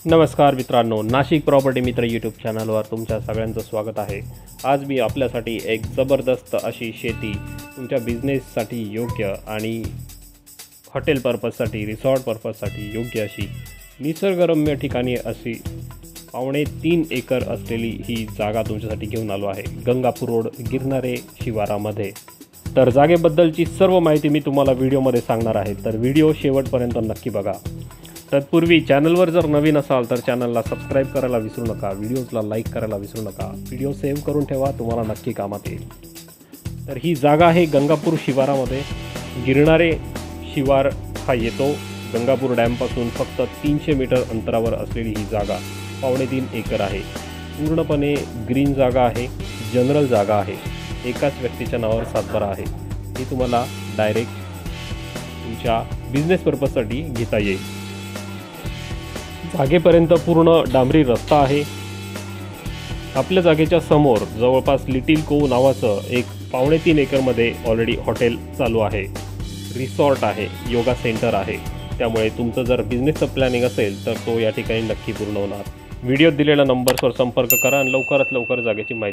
नमस्कार मित्रांनो, नाशिक प्रॉपर्टी मित्र यूट्यूब चॅनलवर तुमच्या सगळ्यांचं स्वागत आहे। आज मी आपल्यासाठी एक जबरदस्त अशी शेती तुमच्या बिझनेससाठी योग्य आणि हॉटेल पर्पजसाठी रिसॉर्ट पर्पजसाठी योग्य अशी निसर्गरम्य ठिकाणी अशी 3.5 एकर असलेली ही जागा तुमच्यासाठी घेऊन आलो आहे गंगापूर रोड गिरणारे शिवारामध्ये। तर जागेबद्दलची सर्व माहिती मी तुम्हाला व्हिडिओमध्ये सांगणार आहे, तर व्हिडिओ शेवटपर्यंत नक्की बघा। तत्पूर्वी चॅनलवर जर नवीन असाल तर चॅनलला सबस्क्राइब करायला विसरू नका, व्हिडिओजला लाईक करायला विसरू नका, व्हिडिओ सेव्ह करून ठेवा, तुम्हाला नक्की कामात येईल। तर ही जागा आहे गंगापूर शिवारामध्ये। गिरणारे शिवार हा येतो गंगापूर डॅमपासून फक्त 300 मीटर अंतरावर असलेली ही जागा 3.5 एकर आहे। पूर्णपणे ग्रीन जागा आहे, जनरल जागा आहे, एकाच व्यक्तीच्या नावावर सातबारा आहे। ही तुम्हाला डायरेक्ट तुमच्या बिझनेस पर्पजसाठी घेता येईल। जागेपर्यंत पूर्ण डांबरी रस्ता आहे। आपल्या जागेच्या समोर जवळपास लिटिल कोव नावाचं एक 3.5 एकरमध्ये ऑलरेडी हॉटेल चालू आहे, रिसॉर्ट आहे, योगा सेंटर आहे। त्यामुळे तुमचं जर बिझनेसचं प्लॅनिंग असेल तर तो या ठिकाणी नक्की पूर्ण होणार। व्हिडिओत दिलेल्या नंबर्सवर संपर्क करा आणि लवकरात लवकर जागेची माहिती